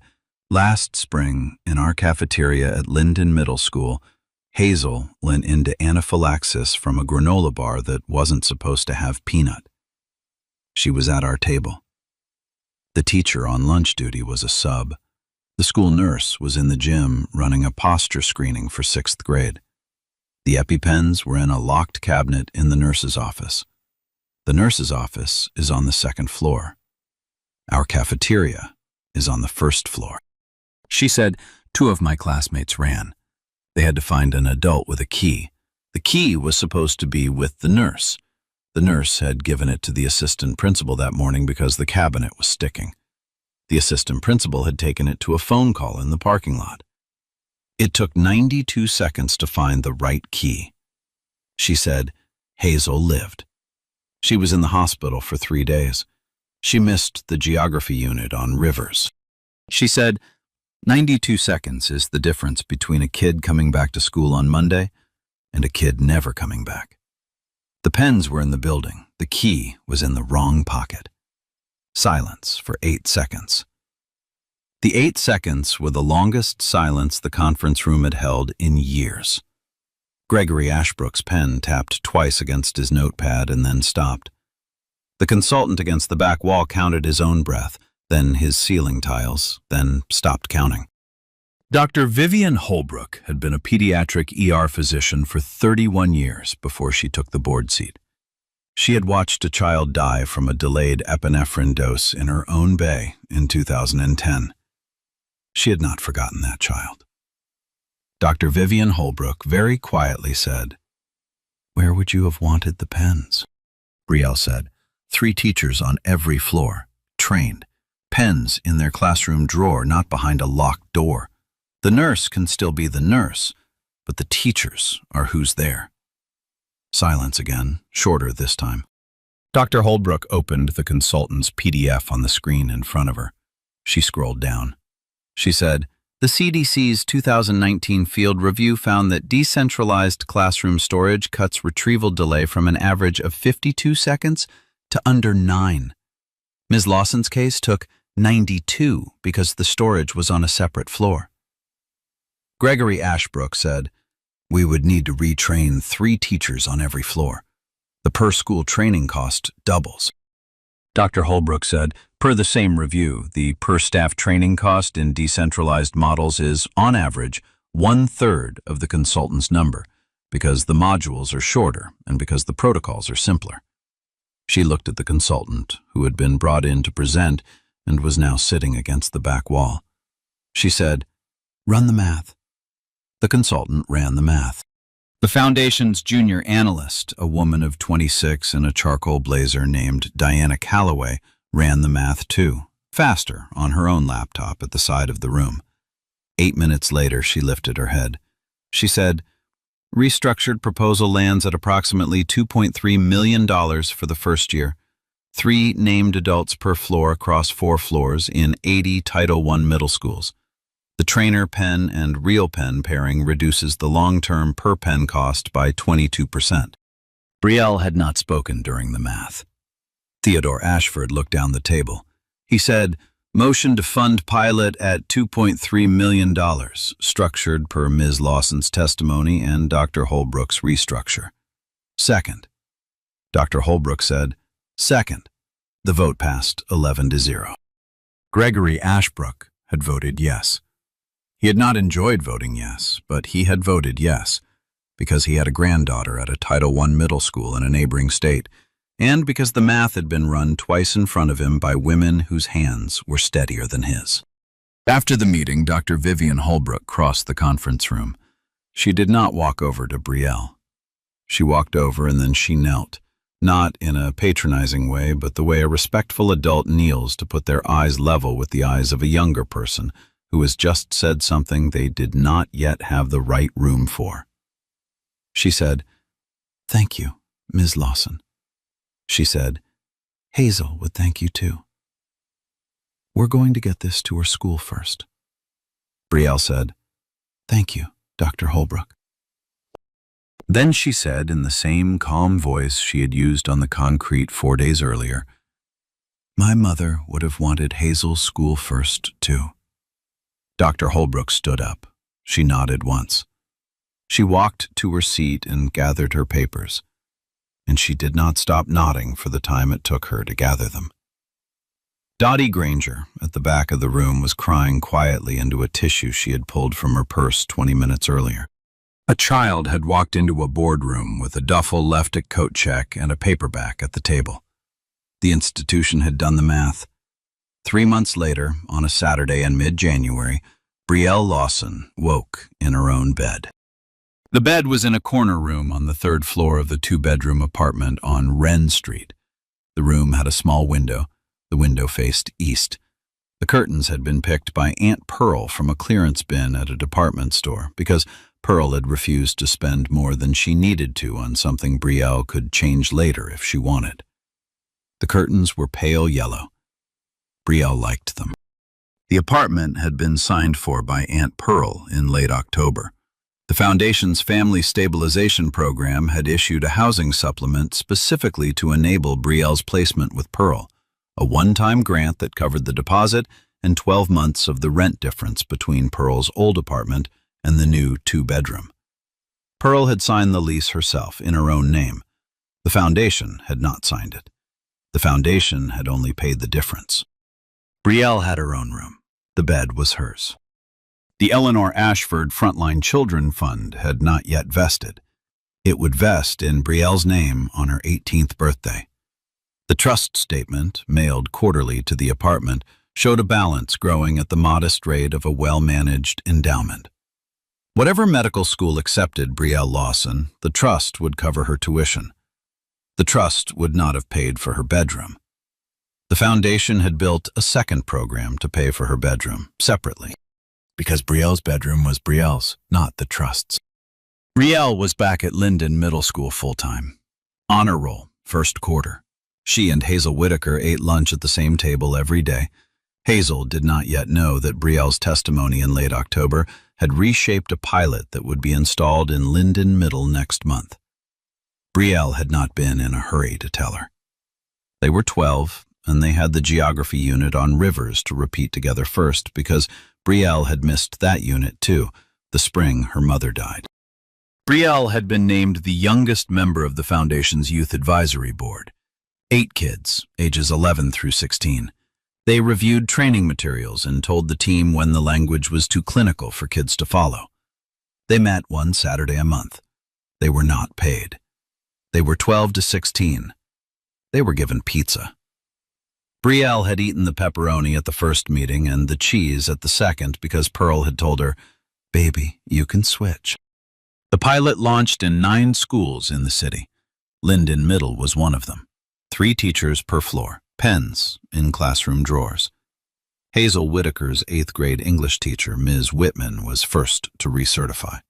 Last spring, in our cafeteria at Linden Middle School, Hazel went into anaphylaxis from a granola bar that wasn't supposed to have peanut. She was at our table. The teacher on lunch duty was a sub. The school nurse was in the gym running a posture screening for 6th grade. The EpiPens were in a locked cabinet in the nurse's office. The nurse's office is on the 2nd floor. Our cafeteria is on the 1st floor. She said 2 of my classmates ran. They had to find an adult with a key. The key was supposed to be with the nurse. The nurse had given it to the assistant principal that morning because the cabinet was sticking. The assistant principal had taken it to a phone call in the parking lot. It took 92 seconds to find the right key. She said Hazel lived. She was in the hospital for 3 days. She missed the geography unit on rivers. She said 92 seconds is the difference between a kid coming back to school on Monday and a kid never coming back. The pens were in the building. The key was in the wrong pocket. Silence for 8 seconds. The 8 seconds were the longest silence the conference room had held in years. Gregory Ashbrook's pen tapped twice against his notepad and then stopped. The consultant against the back wall counted his own breath, then his ceiling tiles, then stopped counting. Dr. Vivian Holbrook had been a pediatric ER physician for 31 years before she took the board seat. She had watched a child die from a delayed epinephrine dose in her own bay in 2010. She had not forgotten that child. Dr. Vivian Holbrook very quietly said, "Where would you have wanted the pens?" Brielle said, 3 teachers on every floor, trained, pens in their classroom drawer, not behind a locked door. The nurse can still be the nurse, but the teachers are who's there. Silence again, shorter this time. Dr. Holbrook opened the consultant's PDF on the screen in front of her. She scrolled down. She said, "The CDC's 2019 field review found that decentralized classroom storage cuts retrieval delay from an average of 52 seconds to under 9. Ms. Lawson's case took 92 because the storage was on a separate floor." Gregory Ashbrook said, "We would need to retrain 3 teachers on every floor. The per-school training cost doubles." Dr. Holbrook said, "Per the same review, the per-staff training cost in decentralized models is, on average, 1/3 of the consultant's number, because the modules are shorter and because the protocols are simpler." She looked at the consultant, who had been brought in to present and was now sitting against the back wall. She said, "Run the math." The consultant ran the math. The Foundation's junior analyst, a woman of 26 in a charcoal blazer named Diana Calloway, ran the math too, faster on her own laptop at the side of the room. 8 minutes later, she lifted her head. She said, "Restructured proposal lands at approximately $2.3 million for the first year. 3 named adults per floor across 4 floors in 80 Title I middle schools. The trainer pen and real pen pairing reduces the long-term per pen cost by 22%. Brielle had not spoken during the math. Theodore Ashford looked down the table. He said, "Motion to fund pilot at $2.3 million, structured per Ms. Lawson's testimony and Dr. Holbrook's restructure." Second. Dr. Holbrook said, "Second." The vote passed 11-0. Gregory Ashbrook had voted yes. He had not enjoyed voting yes, but he had voted yes, because he had a granddaughter at a Title I middle school in a neighboring state, and because the math had been run twice in front of him by women whose hands were steadier than his. After the meeting, Dr. Vivian Holbrook crossed the conference room. She did not walk over to Brielle. She walked over and then she knelt, not in a patronizing way, but the way a respectful adult kneels to put their eyes level with the eyes of a younger person who has just said something they did not yet have the right room for. She said, "Thank you, Ms. Lawson." She said, "Hazel would thank you too. We're going to get this to her school first." Brielle said, "Thank you, Dr. Holbrook." Then she said in the same calm voice she had used on the concrete 4 days earlier, "My mother would have wanted Hazel's school first too." Dr. Holbrook stood up. She nodded once. She walked to her seat and gathered her papers, and she did not stop nodding for the time it took her to gather them. Dottie Granger, at the back of the room, was crying quietly into a tissue she had pulled from her purse 20 minutes earlier. A child had walked into a boardroom with a duffel left at coat check and a paperback at the table. The institution had done the math. 3 months later, on a Saturday in mid-January, Belle Lawson woke in her own bed. The bed was in a corner room on the 3rd floor of the 2-bedroom apartment on Wren Street. The room had a small window. The window faced east. The curtains had been picked by Aunt Pearl from a clearance bin at a department store because Pearl had refused to spend more than she needed to on something Belle could change later if she wanted. The curtains were pale yellow. Belle liked them. The apartment had been signed for by Aunt Pearl in late October. The Foundation's Family Stabilization Program had issued a housing supplement specifically to enable Belle's placement with Pearl, a one-time grant that covered the deposit and 12 months of the rent difference between Pearl's old apartment and the new 2-bedroom. Pearl had signed the lease herself in her own name. The Foundation had not signed it. The Foundation had only paid the difference. Belle had her own room. The bed was hers. The Eleanor Ashford Frontline Children Fund had not yet vested. It would vest in Belle's name on her 18th birthday. The trust statement, mailed quarterly to the apartment, showed a balance growing at the modest rate of a well-managed endowment. Whatever medical school accepted Belle Lawson, the trust would cover her tuition. The trust would not have paid for her bedroom. The Foundation had built a second program to pay for her bedroom, separately, because Belle's bedroom was Belle's, not the trust's. Belle was back at Linden Middle School full-time. Honor roll, first quarter. She and Hazel Whitaker ate lunch at the same table every day. Hazel did not yet know that Belle's testimony in late October had reshaped a pilot that would be installed in Linden Middle next month. Belle had not been in a hurry to tell her. They were 12, and they had the geography unit on rivers to repeat together first because Belle had missed that unit too, the spring her mother died. Belle had been named the youngest member of the Foundation's Youth Advisory Board. 8 kids, ages 11 through 16. They reviewed training materials and told the team when the language was too clinical for kids to follow. They met one Saturday a month. They were not paid. They were 12 to 16. They were given pizza. Belle had eaten the pepperoni at the first meeting and the cheese at the second because Pearl had told her, "Baby, you can switch." The pilot launched in 9 schools in the city. Linden Middle was one of them. 3 teachers per floor, pens in classroom drawers. Hazel Whitaker's 8th grade English teacher, Ms. Whitman, was first to recertify.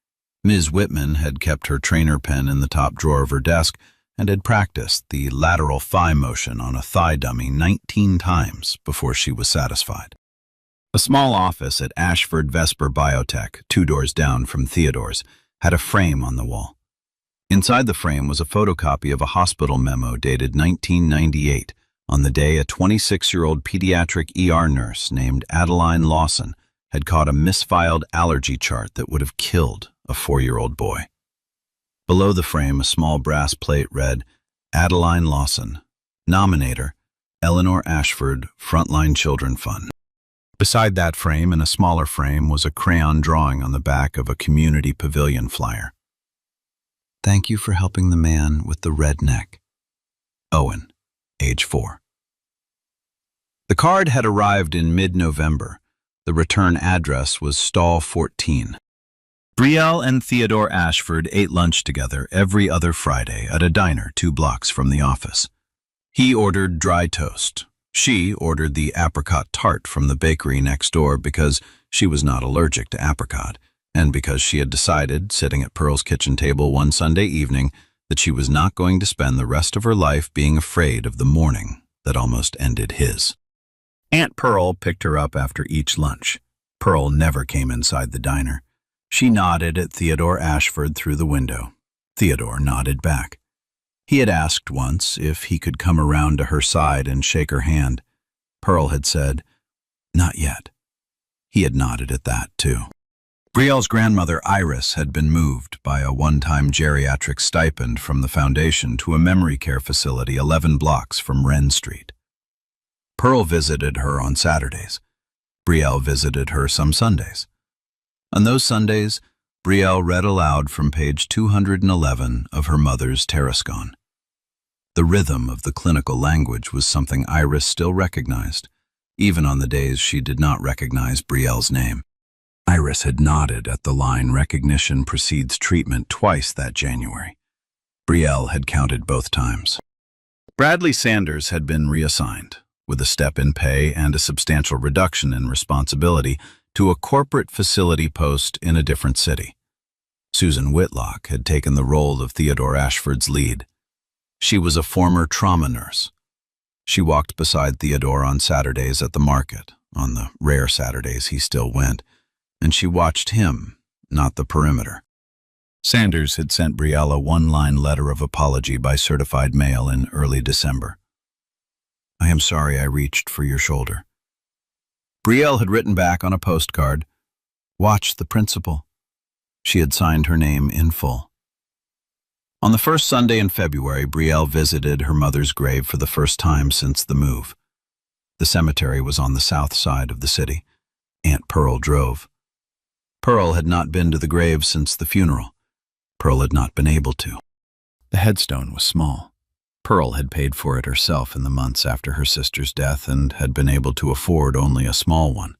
Ms. Whitman had kept her trainer pen in the top drawer of her desk and had practiced the lateral thigh motion on a thigh dummy 19 times before she was satisfied. A small office at Ashford Vesper Biotech, 2 doors down from Theodore's, had a frame on the wall. Inside the frame was a photocopy of a hospital memo dated 1998, on the day a 26-year-old pediatric ER nurse named Adeline Lawson had caught a misfiled allergy chart that would have killed a 4-year-old boy. Below the frame, a small brass plate read, "Adeline Lawson, Nominator, Eleanor Ashford Frontline Children Fund." Beside that frame, in a smaller frame, was a crayon drawing on the back of a community pavilion flyer. "Thank you for helping the man with the red neck. Owen, age 4." The card had arrived in mid-November. The return address was stall 14. Belle and Theodore Ashford ate lunch together every other Friday at a diner 2 blocks from the office. He ordered dry toast. She ordered the apricot tart from the bakery next door because she was not allergic to apricot, and because she had decided, sitting at Pearl's kitchen table one Sunday evening, that she was not going to spend the rest of her life being afraid of the morning that almost ended his. Aunt Pearl picked her up after each lunch. Pearl never came inside the diner. She nodded at Theodore Ashford through the window. Theodore nodded back. He had asked once if he could come around to her side and shake her hand. Pearl had said, "Not yet." He had nodded at that, too. Brielle's grandmother, Iris, had been moved by a one-time geriatric stipend from the foundation to a memory care facility 11 blocks from Wren Street. Pearl visited her on Saturdays. Brielle visited her some Sundays. On those Sundays, Brielle read aloud from page 211 of her mother's Tarascon. The rhythm of the clinical language was something Iris still recognized, even on the days she did not recognize Brielle's name. Iris had nodded at the line "Recognition precedes treatment" twice that January. Brielle had counted both times. Bradley Sanders had been reassigned, with a step in pay and a substantial reduction in responsibility, to a corporate facility post in a different city. Susan Whitlock had taken the role of Theodore Ashford's lead. She was a former trauma nurse. She walked beside Theodore on Saturdays at the market, on the rare Saturdays he still went, and she watched him, not the perimeter. Sanders had sent Brielle a one-line letter of apology by certified mail in early December. "I am sorry I reached for your shoulder." Brielle had written back on a postcard, "Watch the principal." She had signed her name in full. On the first Sunday in February, Brielle visited her mother's grave for the first time since the move. The cemetery was on the south side of the city. Aunt Pearl drove. Pearl had not been to the grave since the funeral. Pearl had not been able to. The headstone was small. Pearl had paid for it herself in the months after her sister's death and had been able to afford only a small one.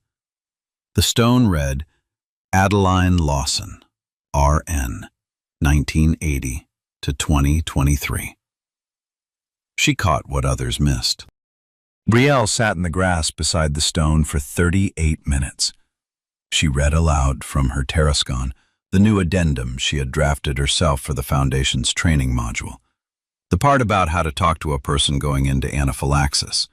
The stone read, "Adeline Lawson, R.N., 1980 to 2023. She caught what others missed. Brielle sat in the grass beside the stone for 38 minutes. She read aloud from her Tarascon the new addendum she had drafted herself for the Foundation's training module, the part about how to talk to a person going into anaphylaxis.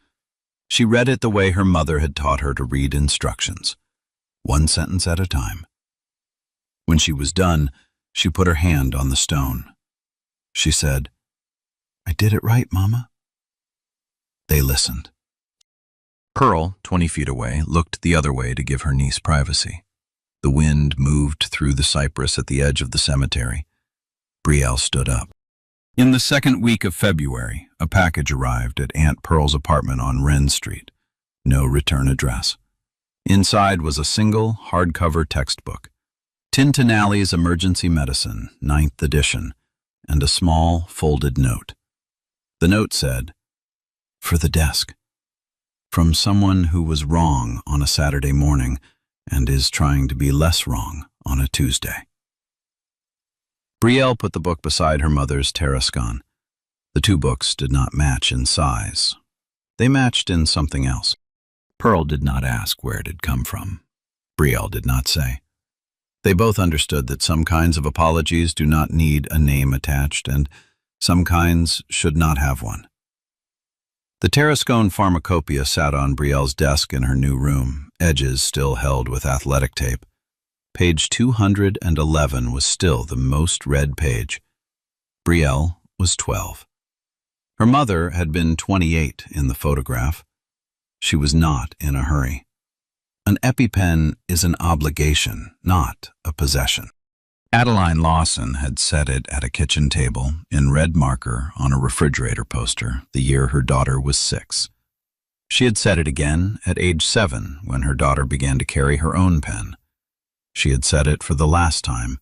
She read it the way her mother had taught her to read instructions, one sentence at a time. When she was done, she put her hand on the stone. She said, "I did it right, Mama." They listened. Pearl, 20 feet away, looked the other way to give her niece privacy. The wind moved through the cypress at the edge of the cemetery. Brielle stood up. In the second week of February, a package arrived at Aunt Pearl's apartment on Wren Street. No return address. Inside was a single, hardcover textbook, Tintinalli's Emergency Medicine, 9th edition, and a small, folded note. The note said, "For the desk. From someone who was wrong on a Saturday morning and is trying to be less wrong on a Tuesday." Brielle put the book beside her mother's Tarascon. The two books did not match in size. They matched in something else. Pearl did not ask where it had come from. Brielle did not say. They both understood that some kinds of apologies do not need a name attached, and some kinds should not have one. The Tarascon pharmacopoeia sat on Brielle's desk in her new room, edges still held with athletic tape. Page 211 was still the most read page. Brielle was 12. Her mother had been 28 in the photograph. She was not in a hurry. An EpiPen is an obligation, not a possession. Adeline Lawson had set it at a kitchen table in red marker on a refrigerator poster the year her daughter was 6. She had set it again at age 7 when her daughter began to carry her own pen. She had set it for the last time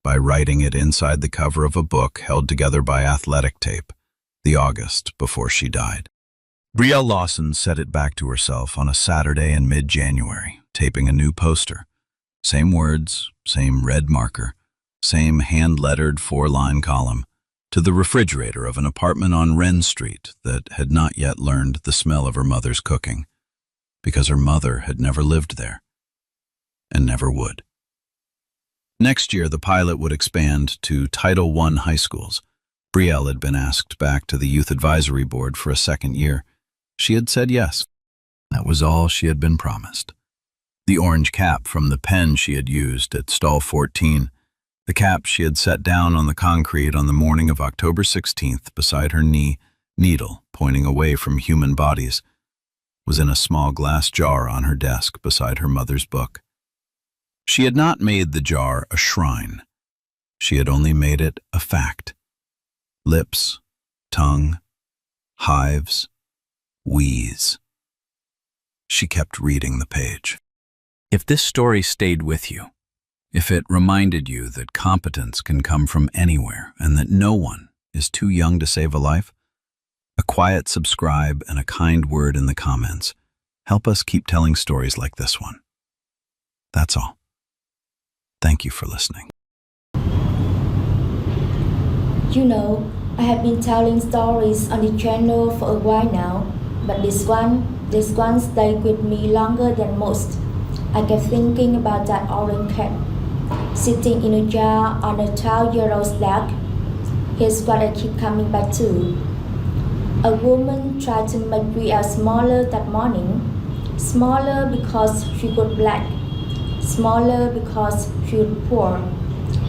by writing it inside the cover of a book held together by athletic tape, the August before she died. Brielle Lawson set it back to herself on a Saturday in mid-January, taping a new poster. Same words, same red marker, same hand-lettered 4-line column, to the refrigerator of an apartment on Wren Street that had not yet learned the smell of her mother's cooking, because her mother had never lived there, and never would. Next year, the pilot would expand to Title I high schools. Brielle had been asked back to the Youth Advisory Board for a second year. She had said yes. That was all she had been promised. The orange cap from the pen she had used at stall 14, the cap she had set down on the concrete on the morning of October 16th beside her knee, needle pointing away from human bodies, was in a small glass jar on her desk beside her mother's book. She had not made the jar a shrine. She had only made it a fact. Lips, tongue, hives, wheeze. She kept reading the page. If this story stayed with you, if it reminded you that competence can come from anywhere and that no one is too young to save a life, a quiet subscribe and a kind word in the comments help us keep telling stories like this one. That's all. Thank you for listening. You know, I have been telling stories on the channel for a while now, but this one stayed with me longer than most. I kept thinking about that orange cat sitting in a jar on a 12-year-old's lap. Here's what I keep coming back to. A woman tried to make Belle smaller that morning. Smaller because she got black. Smaller because she was poor.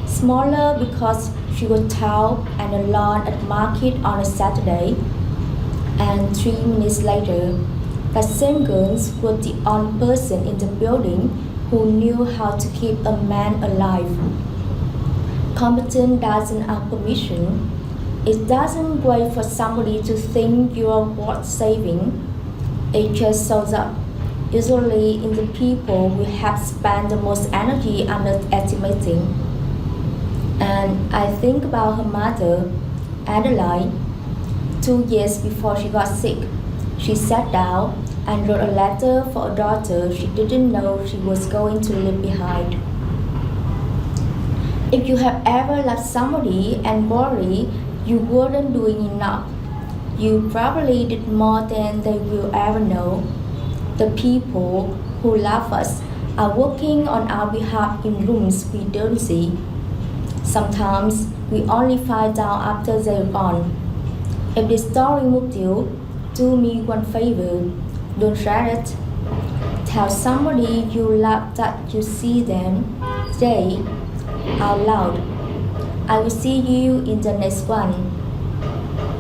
Smaller because she was tall and alone at market on a Saturday. And 3 minutes later, that same girl was the only person in the building who knew how to keep a man alive. Competence doesn't ask permission. It doesn't wait for somebody to think you are worth saving. It just shows up, usually in the people we have spent the most energy underestimating. And I think about her mother, Adelaide. 2 years before she got sick, she sat down and wrote a letter for a daughter she didn't know she was going to leave behind. If you have ever loved somebody and worry you weren't doing enough, you probably did more than they will ever know. The people who love us are working on our behalf in rooms we don't see. Sometimes we only find out after they're gone. If this story moved you, do me one favor. Don't share it. Tell somebody you love that you see them today out loud. I will see you in the next one.